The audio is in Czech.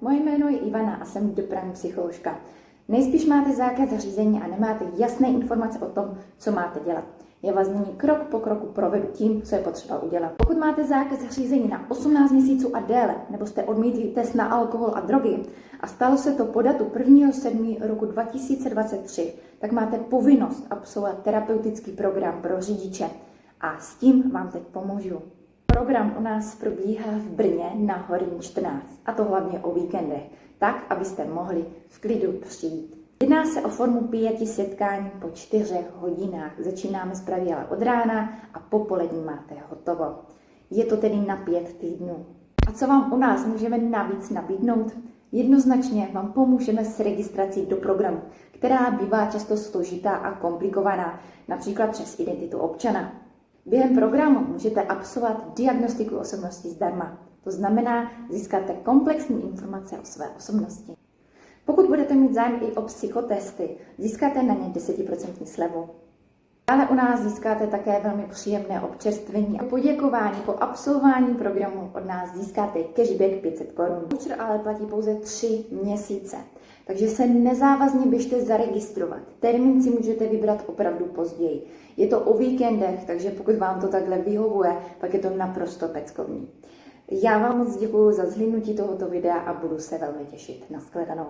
moje jméno je Ivana a jsem dopravní psycholožka. Nejspíš máte zákaz řízení a nemáte jasné informace o tom, co máte dělat. Já vás nyní krok po kroku provedu tím, co je potřeba udělat. Pokud máte zákaz řízení na 18 měsíců a déle, nebo jste odmítli test na alkohol a drogy a stalo se to po datu 1.7. roku 2023, tak máte povinnost absolvovat terapeutický program pro řidiče a s tím vám teď pomůžu. Program u nás probíhá v Brně na Horní 14, a to hlavně o víkendech, tak, abyste mohli v klidu přijít. Jedná se o formu 5 setkání po 4 hodinách. Začínáme z pravidla od rána a popolední máte hotovo. Je to tedy na 5 týdnů. A co vám u nás můžeme navíc nabídnout? Jednoznačně vám pomůžeme s registrací do programu, která bývá často složitá a komplikovaná, například přes identitu občana. Během programu můžete absolvovat diagnostiku osobnosti zdarma. To znamená, získáte komplexní informace o své osobnosti. Pokud budete mít zájem i o psychotesty, získáte na ně 10% slevu. Dále u nás získáte také velmi příjemné občerstvení a poděkování po absolvování programu od nás získáte cashback 500 Kč. Voucher ale platí pouze 3 měsíce, takže se nezávazně běžte zaregistrovat. Termín si můžete vybrat opravdu později. Je to o víkendech, takže pokud vám to takhle vyhovuje, pak je to naprosto peckovní. Já vám moc děkuji za zhlédnutí tohoto videa a budu se velmi těšit. Nashledanou.